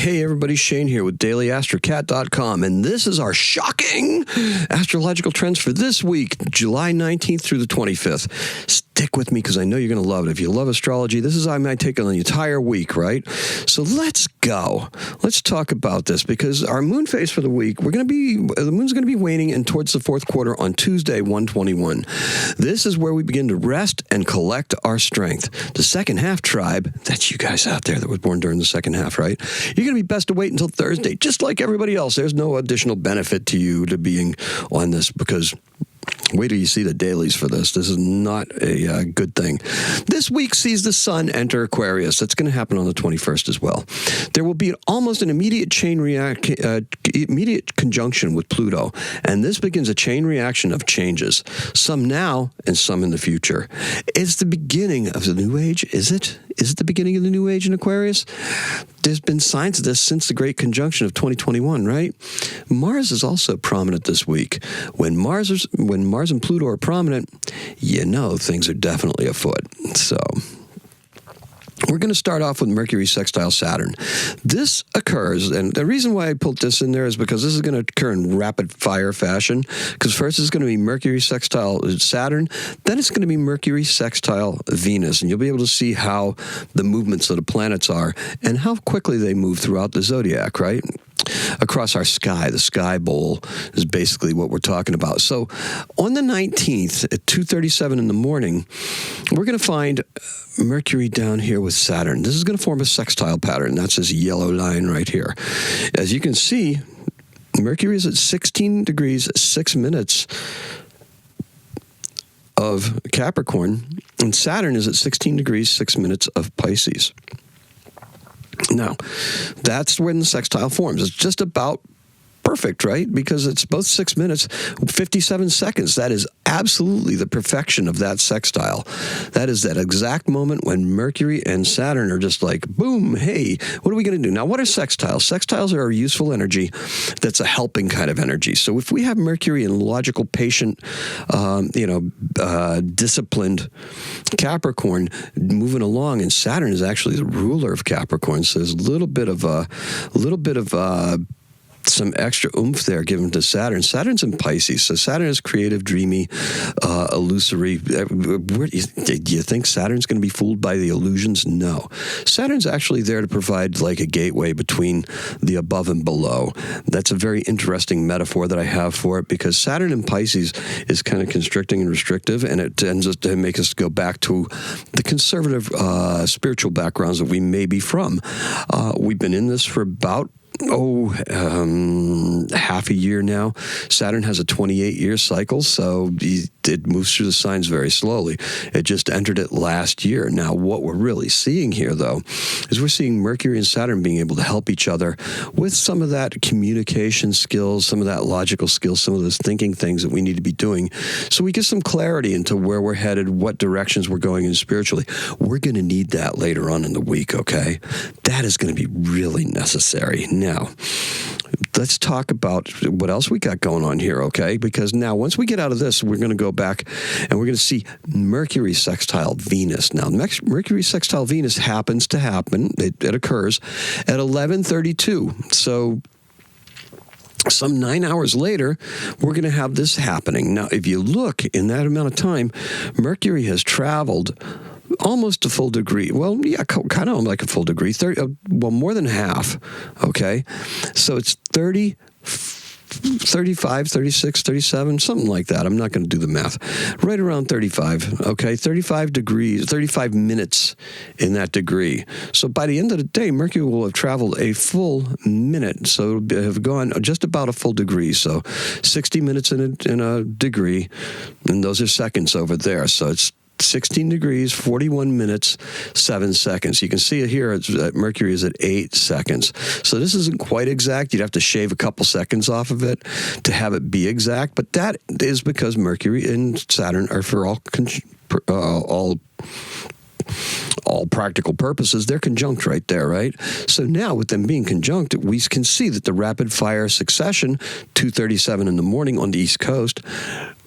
Hey everybody, Shane here with Daily Astrocat.com, and this is our shocking astrological trends for this week, July 19th through the 25th. Stick with me because I know you're going to love it. If you love astrology, this is how I might take on the entire week, right? So let's go. Let's talk about this because our moon phase for the week, the moon's going to be waning and towards the fourth quarter on Tuesday, 1/21. This is where we begin to rest and collect our strength. The second half tribe, that's you guys out there that was born during the second half, right? You're going to be best to wait until Thursday, just like everybody else. There's no additional benefit to you to being on this because wait till you see the dailies for this. This is not a good thing. This week sees the sun enter Aquarius. That's going to happen on the 21st as well. There will be almost an immediate immediate conjunction with Pluto, and this begins a chain reaction of changes, some now and some in the future. It's the beginning of the new age, is it? Is it the beginning of the new age in Aquarius? There's been signs of this since the great conjunction of 2021, right? Mars is also prominent this week. When Mars and Pluto are prominent, you know things are definitely afoot. So we're going to start off with Mercury sextile Saturn. This occurs, and the reason why I put this in there is because this is going to occur in rapid fire fashion, because first it's going to be Mercury sextile Saturn, then it's going to be Mercury sextile Venus, and you'll be able to see how the movements of the planets are and how quickly they move throughout the zodiac, right? Across our sky. The sky bowl is basically what we're talking about. So on the 19th at 2:37 in the morning, we're going to find Mercury down here with Saturn. This is going to form a sextile pattern. That's this yellow line right here. As you can see, Mercury is at 16 degrees, 6 minutes of Capricorn, and Saturn is at 16 degrees, 6 minutes of Pisces. Now, that's when the sextile forms. It's just about perfect, right? Because it's both 6 minutes, 57 seconds. That is absolutely the perfection of that sextile. That is that exact moment when Mercury and Saturn are just like, boom, hey, what are we going to do? Now, what are sextiles? Sextiles are a useful energy that's a helping kind of energy. So if we have Mercury in logical, patient, disciplined Capricorn moving along, and Saturn is actually the ruler of Capricorn, so there's a little bit of some extra oomph there given to Saturn. Saturn's in Pisces, so Saturn is creative, dreamy, illusory. Do you think Saturn's going to be fooled by the illusions? No. Saturn's actually there to provide like a gateway between the above and below. That's a very interesting metaphor that I have for it, because Saturn in Pisces is kind of constricting and restrictive, and it tends to make us go back to the conservative spiritual backgrounds that we may be from. We've been in this for about half a year now. Saturn has a 28-year cycle, so it moves through the signs very slowly. It just entered it last year. Now, what we're really seeing here, though, is we're seeing Mercury and Saturn being able to help each other with some of that communication skills, some of that logical skills, some of those thinking things that we need to be doing, so we get some clarity into where we're headed, what directions we're going in spiritually. We're going to need that later on in the week, okay? That is going to be really necessary. Now, let's talk about what else we got going on here, okay? Because now, once we get out of this, we're going to go back and we're going to see Mercury sextile Venus. Now, Mercury sextile Venus happens to happen. It occurs at 11:32. So some 9 hours later, we're going to have this happening. Now, if you look in that amount of time, Mercury has traveled almost a full degree. Well, yeah, kind of like a full degree. More than half, okay? So it's 30, 35, 36, 37, something like that. I'm not going to do the math. Right around 35, okay? 35 degrees, 35 minutes in that degree. So by the end of the day, Mercury will have traveled a full minute. So it'll have gone just about a full degree. So 60 minutes in a degree, and those are seconds over there. So it's 16 degrees, 41 minutes, 7 seconds. You can see it here. Mercury is at 8 seconds. So this isn't quite exact. You'd have to shave a couple seconds off of it to have it be exact. But that is because Mercury and Saturn are, for all practical purposes, they're conjunct right there, right? So now with them being conjunct, we can see that the rapid fire succession, 2:37 in the morning on the East Coast,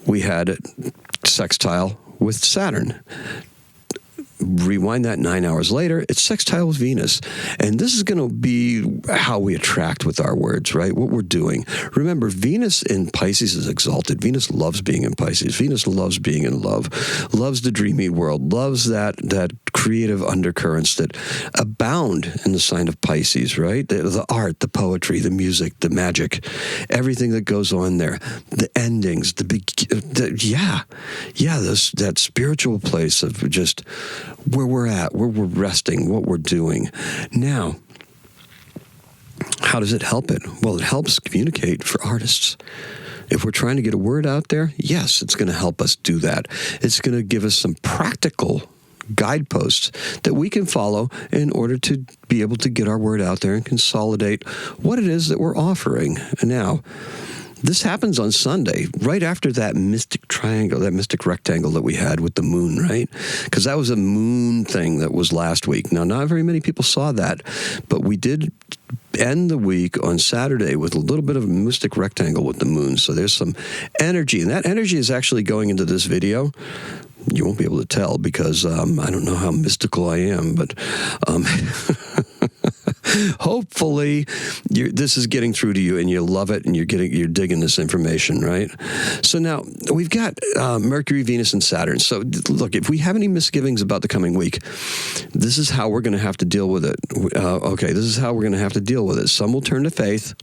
we had sextile with Saturn. rewind that 9 hours later, it's sextile with Venus. And this is going to be how we attract with our words, right? What we're doing. Remember, Venus in Pisces is exalted. Venus loves being in Pisces. Venus loves being in love, loves the dreamy world, loves that creative undercurrents that abound in the sign of Pisces, right? The art, the poetry, the music, the magic, everything that goes on there, the endings, that spiritual place of just where we're at, where we're resting, what we're doing. Now, how does it help it? Well, it helps communicate for artists. If we're trying to get a word out there, yes, it's going to help us do that. It's going to give us some practical guideposts that we can follow in order to be able to get our word out there and consolidate what it is that we're offering. Now, this happens on Sunday, right after that mystic triangle, that mystic rectangle that we had with the moon, right? Because that was a moon thing that was last week. Now, not very many people saw that, but we did end the week on Saturday with a little bit of a mystic rectangle with the moon. So there's some energy, and that energy is actually going into this video. You won't be able to tell because I don't know how mystical I am, but hopefully this is getting through to you and you love it and you're digging this information, right? So now we've got Mercury, Venus, and Saturn. So look, if we have any misgivings about the coming week, this is how we're going to have to deal with it. This is how we're going to have to deal with it. Some will turn to faith,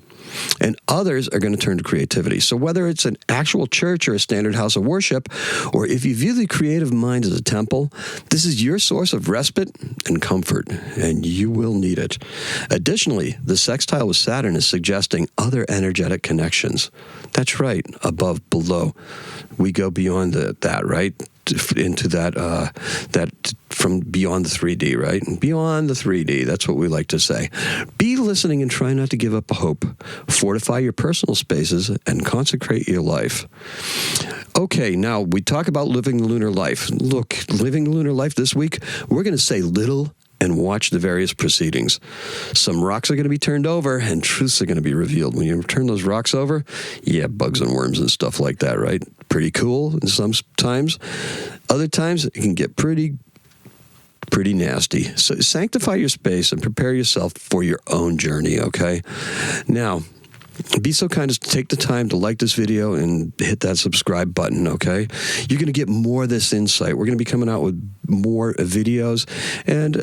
and others are going to turn to creativity. So whether it's an actual church or a standard house of worship, or if you view the creative mind as a temple, this is your source of respite and comfort, and you will need it. Additionally, the sextile with Saturn is suggesting other energetic connections. That's right, above, below. We go beyond that, right? Into that from beyond the 3D, right? Beyond the 3D, that's what we like to say. Be listening and try not to give up hope. Fortify your personal spaces and consecrate your life. Okay, now we talk about living the lunar life. Look, living the lunar life this week, we're going to say little and watch the various proceedings. Some rocks are going to be turned over and truths are going to be revealed. When you turn those rocks over, bugs and worms and stuff like that, right? Pretty cool and sometimes. Other times, it can get pretty nasty. So sanctify your space and prepare yourself for your own journey, okay? Now, be so kind as to take the time to like this video and hit that subscribe button, okay? You're going to get more of this insight. We're going to be coming out with more videos, and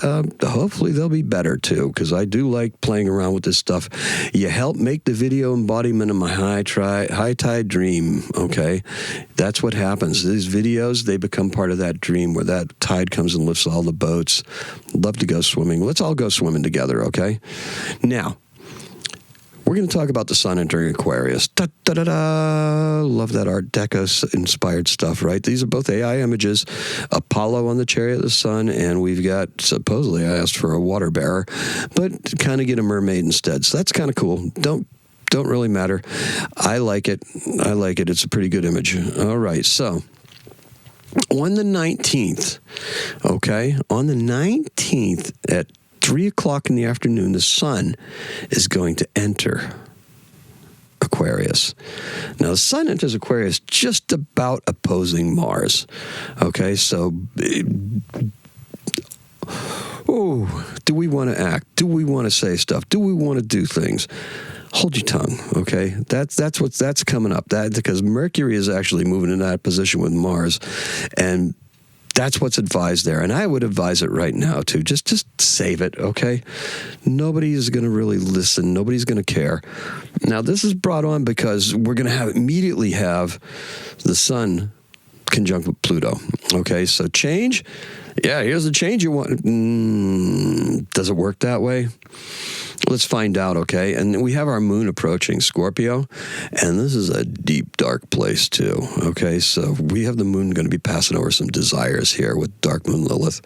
hopefully they'll be better, too, because I do like playing around with this stuff. You help make the video embodiment of my high tide dream, okay? That's what happens. These videos, they become part of that dream where that tide comes and lifts all the boats. Love to go swimming. Let's all go swimming together, okay? Now, we're going to talk about the sun entering Aquarius. Love that Art Deco-inspired stuff, right? These are both AI images. Apollo on the chariot of the sun, and we've got, supposedly I asked for a water bearer, but kind of get a mermaid instead. So that's kind of cool. Don't really matter. I like it. It's a pretty good image. All right, so on the 19th, on the 19th at 3 o'clock in the afternoon, the sun is going to enter Aquarius. Now, the sun enters Aquarius just about opposing Mars. Okay, so do we want to act? Do we want to say stuff? Do we want to do things? Hold your tongue, okay? That's coming up. Because Mercury is actually moving in that position with Mars, and that's what's advised there. And I would advise it right now, too. Just save it, okay? Nobody is going to really listen. Nobody's going to care. Now, this is brought on because we're going to immediately have the sun conjunct with Pluto, okay? So change, here's the change you want. Does it work that way? Let's find out, okay? And we have our moon approaching Scorpio, and this is a deep, dark place, too, okay? So we have the moon going to be passing over some desires here with dark moon Lilith.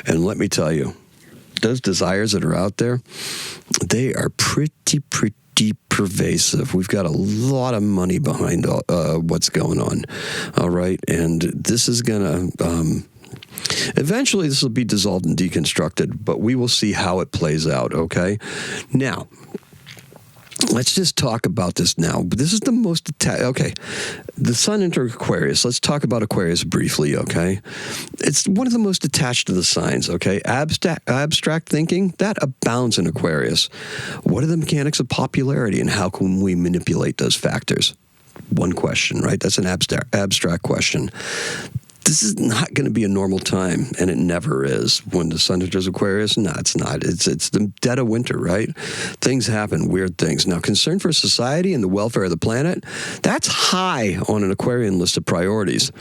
And let me tell you, those desires that are out there, they are pretty pervasive. We've got a lot of money behind what's going on, all right? And this is going to... eventually, this will be dissolved and deconstructed, but we will see how it plays out, okay? Now, let's just talk about this now. This is the most okay. The sun entered Aquarius. Let's talk about Aquarius briefly, okay? It's one of the most attached to the signs, okay? Abstract thinking, that abounds in Aquarius. What are the mechanics of popularity and how can we manipulate those factors? One question, right? That's an abstract question. This is not going to be a normal time, and it never is. When the sun enters Aquarius, no, it's not. It's the dead of winter, right? Things happen, weird things. Now, concern for society and the welfare of the planet, that's high on an Aquarian list of priorities.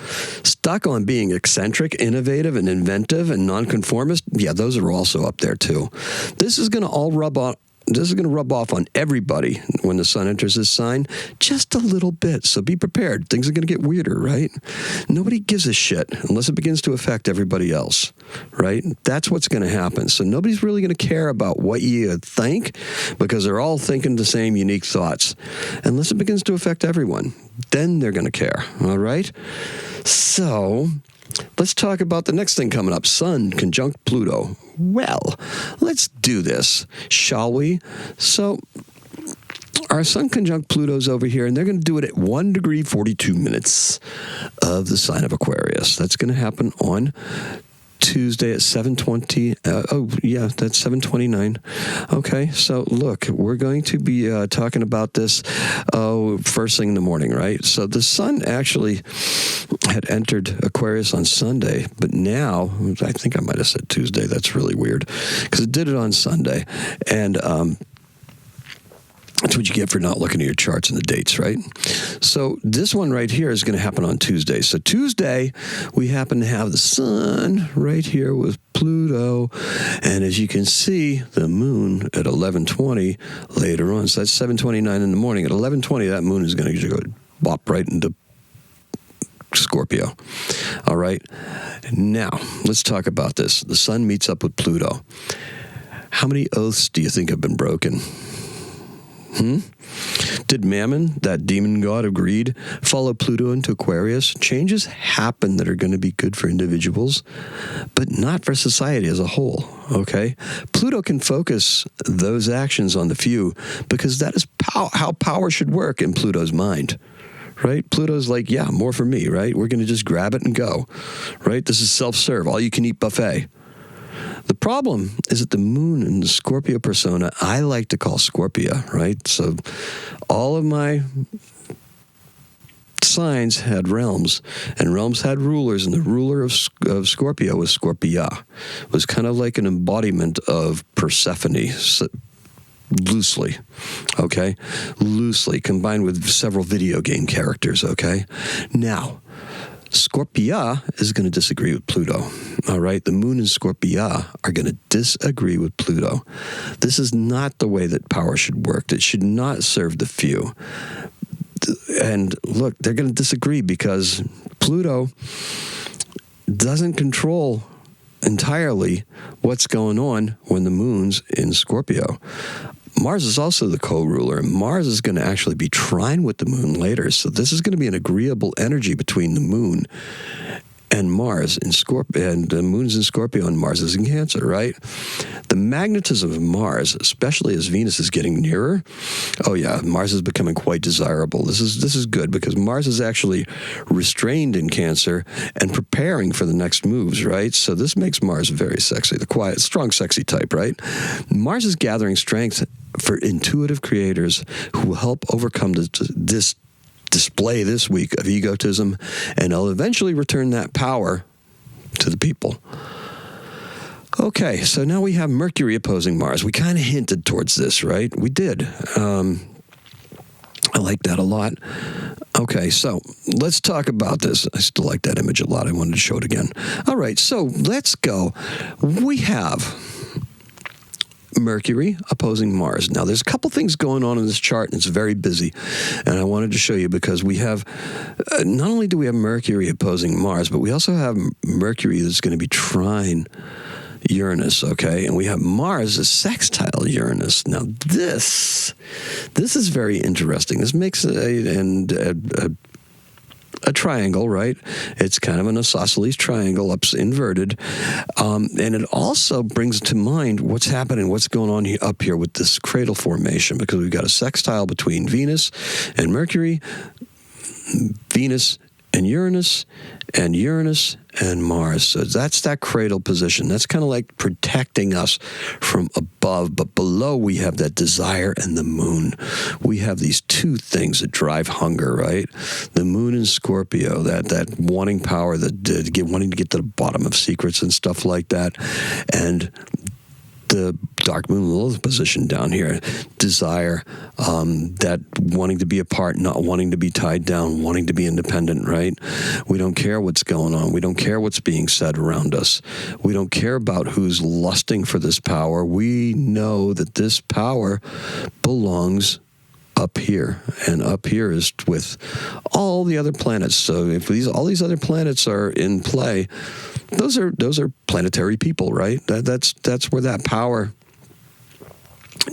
Stuck on being eccentric, innovative, and inventive, and nonconformist, yeah, those are also up there too. This is going to rub off on everybody when the sun enters this sign, just a little bit. So be prepared. Things are going to get weirder, right? Nobody gives a shit unless it begins to affect everybody else, right? That's what's going to happen. So nobody's really going to care about what you think because they're all thinking the same unique thoughts. Unless it begins to affect everyone, then they're going to care, all right? So let's talk about the next thing coming up, Sun conjunct Pluto. Well, let's do this, shall we? So our Sun conjunct Pluto's over here, and they're going to do it at 1 degree 42 minutes of the sign of Aquarius. That's going to happen on Tuesday at 7:20. That's 7:29. Okay, so look, we're going to be talking about this first thing in the morning, right? So the sun actually had entered Aquarius on Sunday, but now, I think I might have said Tuesday. That's really weird, because it did it on Sunday. And that's what you get for not looking at your charts and the dates, right? So this one right here is going to happen on Tuesday. So Tuesday, we happen to have the sun right here with Pluto. And as you can see, the moon at 11:20 later on. So that's 7:29 in the morning. At 11:20, that moon is going to go bop right into Scorpio. All right. Now, let's talk about this. The sun meets up with Pluto. How many oaths do you think have been broken? Did Mammon, that demon god of greed, follow Pluto into Aquarius? Changes happen that are going to be good for individuals, but not for society as a whole, okay? Pluto can focus those actions on the few because that is how power should work in Pluto's mind, right? Pluto's like, yeah, more for me, right? We're going to just grab it and go, right? This is self-serve, all-you-can-eat buffet. The problem is that the moon in the Scorpio persona, I like to call Scorpio, right? So all of my signs had realms, and realms had rulers, and the ruler of Scorpio was Scorpia. It was kind of like an embodiment of Persephone, loosely, okay? Loosely, combined with several video game characters, okay? Now, Scorpia is going to disagree with Pluto, all right? The moon and Scorpia are going to disagree with Pluto. This is not the way that power should work. It should not serve the few. And look, they're going to disagree because Pluto doesn't control entirely what's going on when the moon's in Scorpio. Mars is also the co-ruler, and Mars is going to actually be trine with the moon later. So this is going to be an agreeable energy between the moon and Mars in Scorpio, and the moon's in Scorpio and Mars is in Cancer, right? The magnetism of Mars, especially as Venus is getting nearer, oh yeah, Mars is becoming quite desirable. This is good because Mars is actually restrained in Cancer and preparing for the next moves, right? So this makes Mars very sexy, the quiet, strong, sexy type, right? Mars is gathering strength for intuitive creators who will help overcome this display this week of egotism, and I'll eventually return that power to the people. Okay, so now we have Mercury opposing Mars. We kind of hinted towards this, right? We did. I like that a lot. Okay, so let's talk about this. I still like that image a lot. I wanted to show it again. All right, so let's go. We have Mercury opposing Mars. Now, there's a couple things going on in this chart, and it's very busy. And I wanted to show you because we have, not only do we have Mercury opposing Mars, but we also have Mercury that's going to be trine Uranus, okay? And we have Mars as sextile Uranus. Now, this is very interesting. This makes a a triangle, right? It's kind of an isosceles triangle, inverted. And it also brings to mind what's happening, what's going on up here with this cradle formation, because we've got a sextile between Venus and Mercury, Venus and Uranus and Mars. So that's that cradle position. That's kind of like protecting us from above, but below we have that desire and the moon. We have these two things that drive hunger, right? The moon in Scorpio, that wanting power, wanting to get to the bottom of secrets and stuff like that. And the dark moon Lilith position down here, desire, that wanting to be apart, not wanting to be tied down, wanting to be independent, right? We don't care what's going on. We don't care what's being said around us. We don't care about who's lusting for this power. We know that this power belongs up here, and up here is with all the other planets. So if all these other planets are in play, those are planetary people, right? That's where that power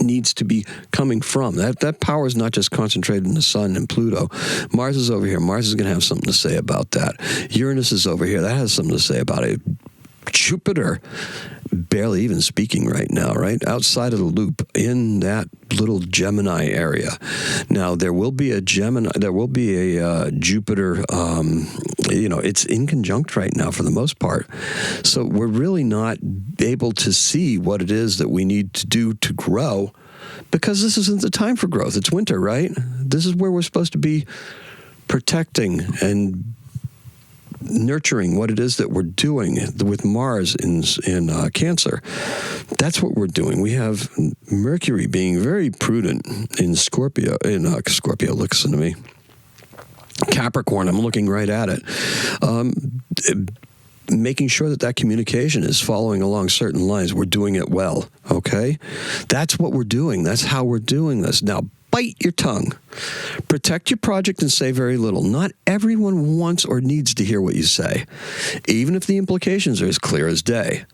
needs to be coming from. That power is not just concentrated in the sun and Pluto. Mars is over here. Mars is going to have something to say about that. Uranus is over here. That has something to say about it. Jupiter, barely even speaking right now, right? Outside of the loop in that little Gemini area. Now, there will be a Jupiter, it's inconjunct right now for the most part. So we're really not able to see what it is that we need to do to grow, because this isn't the time for growth. It's winter, right? This is where we're supposed to be protecting and nurturing what it is that we're doing with Mars in Cancer. That's what we're doing. We have Mercury being very prudent in Scorpio. Scorpio, listen to me. Capricorn, I'm looking right at it. Making sure that communication is following along certain lines. We're doing it well, okay? That's what we're doing. That's how we're doing this. Now, bite your tongue. Protect your project and say very little. Not everyone wants or needs to hear what you say, even if the implications are as clear as day.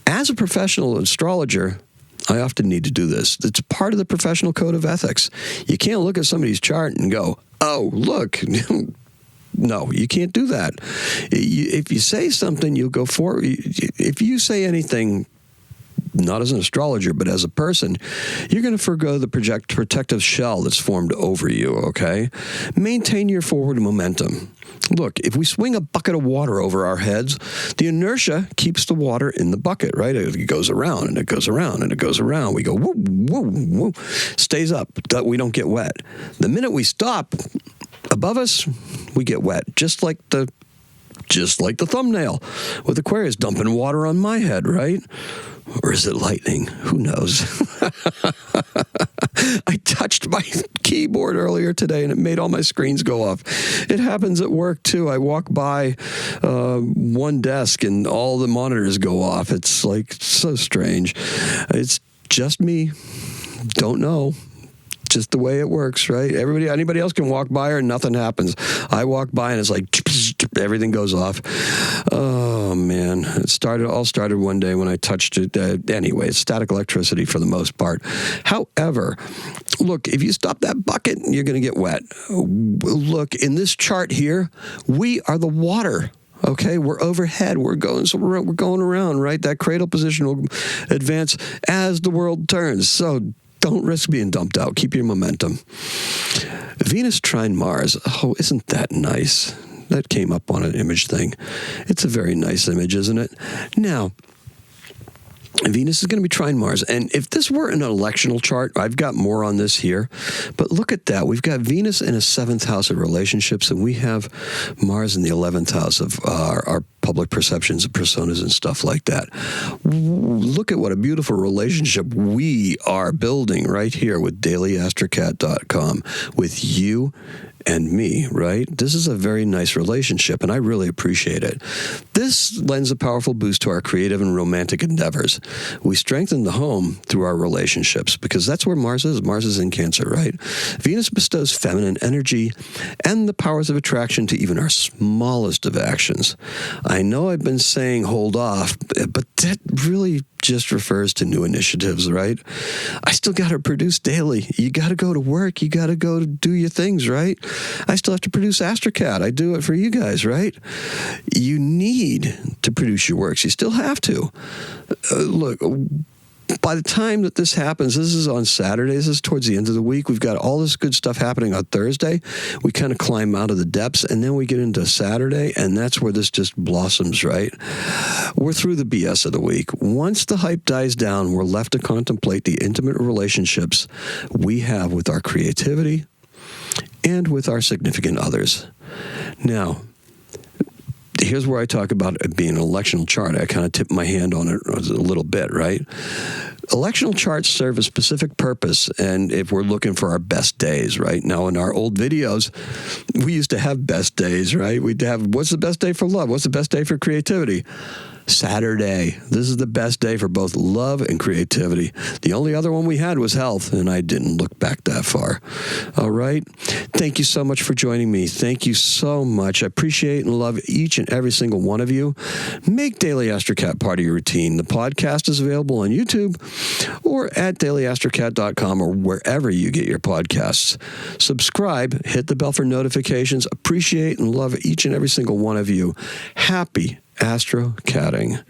As a professional astrologer, I often need to do this. It's part of the professional code of ethics. You can't look at somebody's chart and go, oh, look. No, you can't do that. If you say something, you'll go forward. If you say anything, not as an astrologer, but as a person, you're going to forgo the protective shell that's formed over you, okay? Maintain your forward momentum. Look, if we swing a bucket of water over our heads, the inertia keeps the water in the bucket, right? It goes around, and it goes around, and it goes around. We go, woo, woo, woo, stays up. We don't get wet. The minute we stop, above us, we get wet, just like the thumbnail with Aquarius dumping water on my head, right? Or is it lightning? Who knows? I touched my keyboard earlier today and it made all my screens go off. It happens at work too. I walk by one desk and all the monitors go off. It's like so strange. It's just me. Don't know. Just the way it works, right? Anybody else can walk by her and nothing happens. I walk by and it's like everything goes off. Oh man, it all started one day when I touched it. Anyway, it's static electricity for the most part. However, look, if you stop that bucket, you're going to get wet. Look, in this chart here, we are the water. Okay, we're overhead. We're going around, right? That cradle position will advance as the world turns. So don't risk being dumped out. Keep your momentum. Venus trine Mars. Oh, isn't that nice? That came up on an image thing. It's a very nice image, isn't it? Now, Venus is going to be trine Mars. And if this were an electional chart, I've got more on this here. But look at that. We've got Venus in a 7th house of relationships, and we have Mars in the 11th house of our public perceptions and personas and stuff like that. Look at what a beautiful relationship we are building right here with DailyAstrocat.com with you and me, right? This is a very nice relationship, and I really appreciate it. This lends a powerful boost to our creative and romantic endeavors. We strengthen the home through our relationships, because that's where Mars is. Mars is in Cancer, right? Venus bestows feminine energy and the powers of attraction to even our smallest of actions. I know I've been saying hold off, but that really just refers to new initiatives, right? I still got to produce daily. You got to go to work. You got to go to do your things, right? I still have to produce Astrocat. I do it for you guys, right? You need to produce your works. You still have to. Look, by the time that this happens, this is on Saturday, this is towards the end of the week. We've got all this good stuff happening on Thursday. We kind of climb out of the depths, and then we get into Saturday, and that's where this just blossoms, right? We're through the BS of the week. Once the hype dies down, we're left to contemplate the intimate relationships we have with our creativity and with our significant others. Now, here's where I talk about it being an electional chart. I kind of tip my hand on it a little bit, right? Electional charts serve a specific purpose, and if we're looking for our best days, right? Now, in our old videos, we used to have best days, right? We'd have, what's the best day for love? What's the best day for creativity? Saturday. This is the best day for both love and creativity. The only other one we had was health, and I didn't look back that far. All right? Thank you so much for joining me. Thank you so much. I appreciate and love each and every single one of you. Make Daily Astrocat part of your routine. The podcast is available on YouTube or at dailyastrocat.com or wherever you get your podcasts. Subscribe, hit the bell for notifications. Appreciate and love each and every single one of you. Happy Astrocatting.